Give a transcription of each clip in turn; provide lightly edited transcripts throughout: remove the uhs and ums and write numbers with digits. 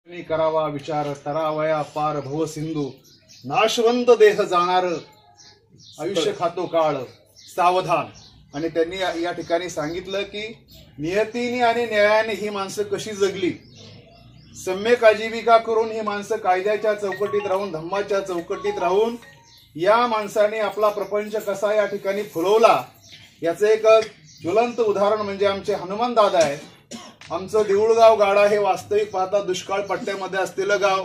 करावा विचार तरावया पार भव सिंधू नाशवंत देह जाणार आयुष्य खातो काळ सावधान। आणि त्यांनी या ठिकाणी सांगितलं की नियतीने आणि न्यायाने ही माणसं कशी जगली, सम्यक आजीविका करून ही माणसं कायद्याच्या चौकटीत राहून धम्माच्या चौकटीत राहून या माणसाने आपला प्रपंच कसा या ठिकाणी फुलवला याचं एक ज्वलंत उदाहरण म्हणजे आमचे हनुमान दादा आहे। आमचं देऊळगाव गाडा हे वास्तविक पाहता दुष्काळ पट्ट्यामध्ये असलेलं गाव,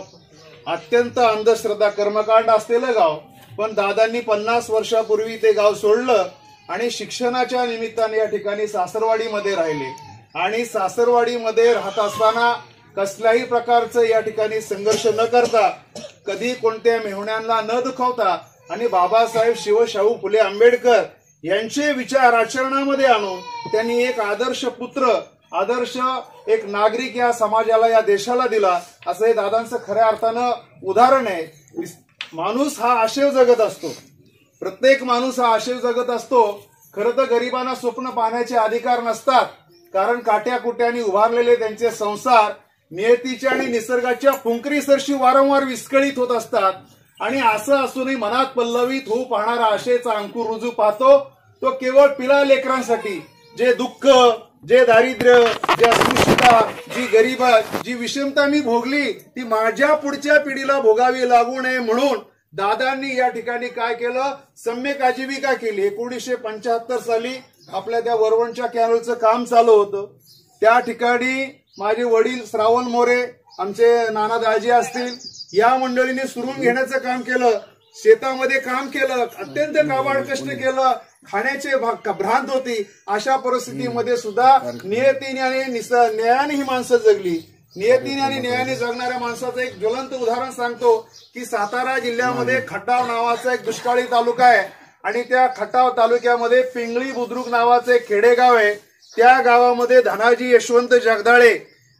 अत्यंत अंधश्रद्धा कर्मकांड असलेलं गाव, पण दादांनी 50 वर्षापूर्वी ते गाव सोडलं आणि शिक्षणाच्या निमित्ताने या ठिकाणी सासरवाडीमध्ये राहिले आणि सासरवाडीमध्ये राहत असताना कसल्याही प्रकारचं या ठिकाणी संघर्ष न करता, कधी कोणत्या मेहुण्यांना न दुखावता आणि बाबासाहेब शिवशाहू फुले आंबेडकर यांचे विचार आचरणामध्ये आणून त्यांनी एक आदर्श पुत्र, आदर्श एक नागरिक या समाजाला या देशाला दिला, असं हे दादांचं खऱ्या अर्थानं उदाहरण आहे। माणूस हा आशय जगत असतो, प्रत्येक माणूस हा आशय जगत असतो। खरं तर गरिबांना स्वप्न पाहण्याचे अधिकार नसतात, कारण काट्याकुट्याने उभारलेले त्यांचे संसार नियतीच्या आणि निसर्गाच्या फुंकरीसरशी वारंवार विस्कळीत होत असतात। आणि असं असूनही मनात पल्लवित होऊ पाहणारा आशेचा अंकुर रुजू पाहतो तो केवळ पिला लेकरांसाठी। जे दुःख, जे दारिद्र्य, जे अस्पृश्यता, जी गरीब, जी विषमता मी भोगली ती माझ्या पुढच्या पिढीला भोगावी लागू नये म्हणून दादांनी या ठिकाणी काय केलं, सम्यक आजीविका केली। 1975 साली आपल्या त्या वरवणच्या कॅनलचं काम चालू होतं। त्या ठिकाणी माझे वडील श्रावण मोरे, आमचे नाना दाजी असतील, या मंडळीने सुरून घेण्याचं काम केलं, शेतामध्ये काम केलं, अत्यंत काबाड कष्ट केलं, खाण्याचे भ्रांत होती। अशा परिस्थितीमध्ये सुद्धा नियतीने आणि न्यायाने ही माणसं जगली। नियतीने आणि न्यायाने जगणाऱ्या माणसाचं एक ज्वलंत उदाहरण सांगतो की सातारा जिल्ह्यामध्ये खटाव नावाचा एक दुष्काळी तालुका आहे आणि त्या खटाव तालुक्यामध्ये पिंगळी बुद्रुक नावाचं एक खेडेगाव आहे। त्या गावामध्ये धनाजी यशवंत जगदाळे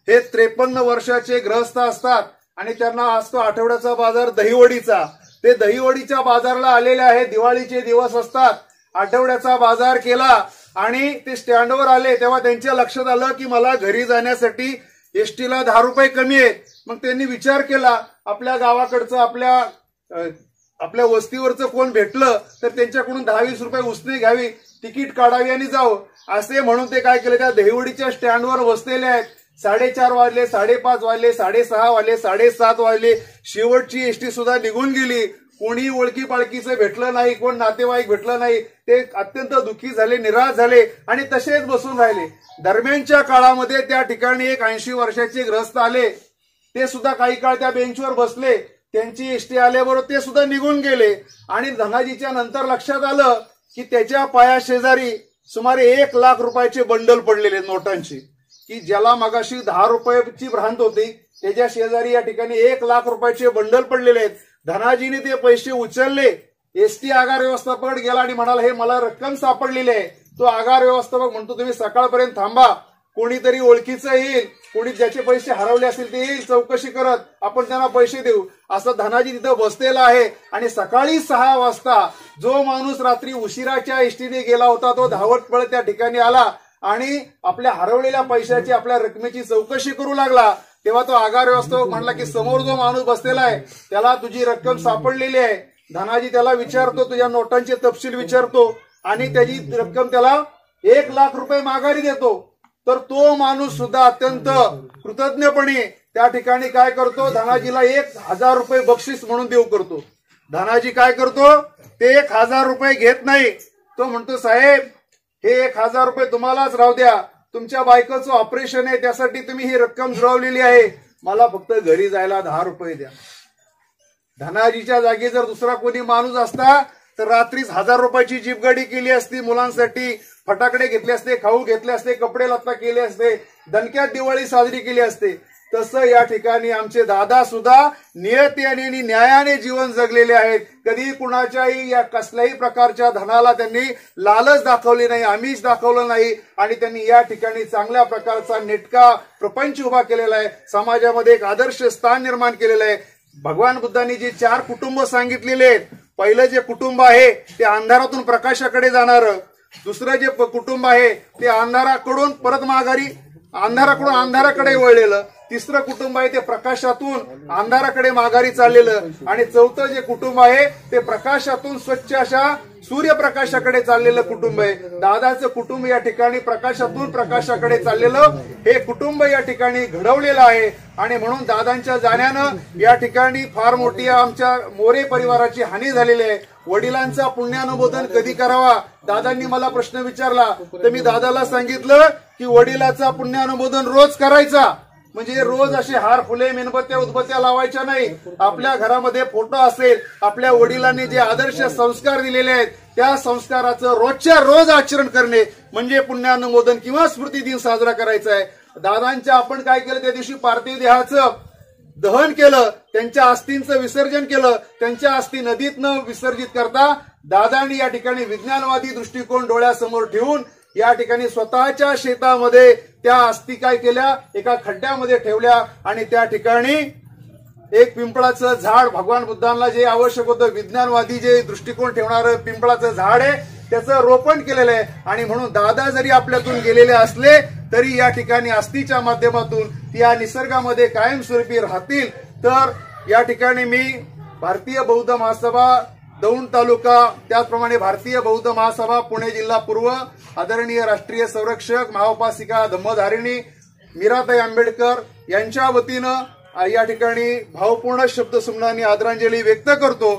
हे 53 वर्षाचे गृहस्थ असतात आणि त्यांना असतो आठवड्याचा बाजार दहीवडीचा। ते दहीवडीच्या बाजारला आलेले आहे, दिवाळीचे दिवस असतात, आठवड्याचा बाजार केला आणि ते स्टँडवर आले तेव्हा त्यांच्या लक्षात आलं की मला घरी जाण्यासाठी एसटीला 10 रुपये कमी आहेत। मग त्यांनी विचार केला, आपल्या गावाकडचं आपल्या वस्तीवरचं कोण भेटलं तर त्यांच्याकडून 10-20 रुपये उसने घ्यावी, तिकीट काढावी आणि जावं, असे म्हणून ते काय केलं, त्या दहीवडीच्या स्टँडवर बसलेले आहेत। 4:30 वाजले, 5:30 वाजले, 6:30 वाजले, 7:30 वाजले, शेवटची एसटी सुद्धा निघून गेली। कोणी ओळखी पाळखीचं भेटलं नाही, कोण नातेवाईक भेटलं नाही। ते अत्यंत दुःखी झाले, निराश झाले आणि तसेच बसून राहिले। दरम्यानच्या काळामध्ये त्या ठिकाणी एक 80 वर्षाचे गृहस्थ आले, ते सुद्धा काही काळ त्या बेंचवर बसले। त्यांची एसटी आल्याबरोबर ते सुद्धा निघून गेले आणि धनाजीच्या नंतर लक्षात आलं की त्याच्या पाया शेजारी सुमारे 1 लाख रुपयाचे बंडल पडलेले नोटांची, की ज्याला मगाशी 10 रुपयाची भ्रांत होती त्याच्या शेजारी या ठिकाणी 1 लाख रुपयाचे बंडल पडलेले आहेत। धनाजीने ते पैसे उचलले, एसटी आगार व्यवस्थापक गेला आणि म्हणाला हे मला रक्कम सापडलेली आहे। तो आगार व्यवस्थापक म्हणतो तुम्ही सकाळपर्यंत थांबा, कोणीतरी ओळखीचं येईल, कोणी ज्याचे पैसे हरवले असतील ते येईल चौकशी करत, आपण त्यांना पैसे देऊ। असं धनाजी तिथं बसलेला आहे आणि सकाळी 6 वाजता जो माणूस रात्री उशिराच्या एसटीने गेला होता तो धावत पळत त्या ठिकाणी आला आणि आपल्या हरवलेल्या पैशाची, आपल्या रकमेची चौकशी करू लागला। तेव्हा तो आगार व्यवस्थापक म्हणला की समोर जो माणूस बसलेला आहे त्याला तुझी रक्कम सापडलेली आहे। धनाजी त्याला विचारतो, तुझ्या नोटांचे तपशील विचारतो आणि त्याची रक्कम त्याला 1 लाख रुपये माघारी देतो। तर तो माणूस सुद्धा अत्यंत कृतज्ञपणे त्या ठिकाणी काय करतो, धनाजीला 1000 रुपये बक्षीस म्हणून देऊ करतो। धनाजी काय करतो, ते 1000 रुपये घेत नाही, तो म्हणतो साहेब हे 1000 रुपये तुम्हालाच राहू द्या, तुमच्या बायकोचं ऑपरेशन आहे त्यासाठी तुम्ही ही रक्कम जुळवलेली आहे, मला फक्त घरी जायला 10 रुपये द्या। धनाजीच्या जागी जर दुसरा कोणी माणूस असता तर रात्रीच 1000 रुपयाची जीपगाडी केली असती, मुलांसाठी फटाकडे घेतले असते, खाऊ घेतले असते, कपडे लत्ता केले असते, दणक्यात दिवाळी साजरी केली असते। तसं या ठिकाणी आमचे दादा सुद्धा नियतीने आणि न्यायाने जीवन जगलेले आहेत। कधी कुणाच्याही या कसल्याही प्रकारच्या धनाला त्यांनी लालच दाखवली नाही, आमिष दाखवलं नाही आणि त्यांनी या ठिकाणी चांगल्या प्रकारचा नेटका प्रपंच उभा केलेला आहे, समाजामध्ये एक आदर्श स्थान निर्माण केलेलं आहे। भगवान बुद्धांनी जे 4 कुटुंब सांगितलेले आहेत, पहिलं जे कुटुंब आहे ते अंधारातून प्रकाशाकडे जाणारं, दुसरं जे कुटुंब आहे ते अंधाराकडून परत माघारी अंधाराकडून अंधाराकडे वळलेलं, तिसरं कुटुंब आहे ते प्रकाशातून अंधाराकडे माघारी चाललेलं, आणि चौथं जे कुटुंब आहे ते प्रकाशातून स्वच्छ अशा सूर्यप्रकाशाकडे चाललेलं कुटुंब आहे. दादाचं कुटुंब या ठिकाणी प्रकाशातून प्रकाशाकडे चाललेलं हे कुटुंब या ठिकाणी घडवलेलं आहे. आणि म्हणून दादांच्या जाण्यानं या ठिकाणी फार मोठी आमच्या मोरे परिवाराची हानी झालेली आहे. वडिलांचा पुण्यानुमोदन कधी करावा, दादांनी मला प्रश्न विचारला, तर मी दादाला सांगितलं की वडिलाचा पुण्यानुमोदन रोज करायचा, म्हणजे रोज असे हार फुले मेणबत्त्या उदबत्त्या लावायच्या नाही. आपल्या घरामध्ये फोटो असेल, आपल्या वडिलांनी जे आदर्श संस्कार दिलेले आहेत त्या संस्काराचं रोजच्या रोज आचरण करणे म्हणजे पुण्यानुमोदन किंवा स्मृती दिन साजरा करायचा आहे. दादांच्या आपण काय केलं, त्या दिवशी पार्थिव देहाचं दहन केलं, त्यांच्या अस्थींचं विसर्जन केलं. त्यांच्या अस्थी नदीत न विसर्जित करता दादांनी या ठिकाणी विज्ञानवादी दृष्टिकोन डोळ्यासमोर ठेवून या ठिकाणी स्वतःच्या शेतामध्ये त्या अस्थी काय केल्या, एका खड्ड्यामध्ये ठेवल्या, आणि त्या ठिकाणी एक पिंपळाचं झाड, भगवान बुद्धांना जे आवश्यक होतं, विज्ञानवादी जे दृष्टिकोन ठेवणारं पिंपळाचं झाड आहे त्याचं रोपण केलेलं आहे. आणि म्हणून दादा जरी आपल्यातून गेलेले असले तरी या ठिकाणी अस्थीच्या माध्यमातून ती या निसर्गामध्ये कायमस्वरूपी राहतील. तर या ठिकाणी मी भारतीय बौद्ध महासभा दौंड तालुका, त्याचप्रमाणे भारतीय बौद्ध महासभा पुणे जिल्हा पूर्व, आदरणीय राष्ट्रीय संरक्षक महाउपासिका धम्मधारिणी मीराताई आंबेडकर यांच्या वतीनं या ठिकाणी भावपूर्ण शब्दसुमनांनी आदरांजली व्यक्त करतो.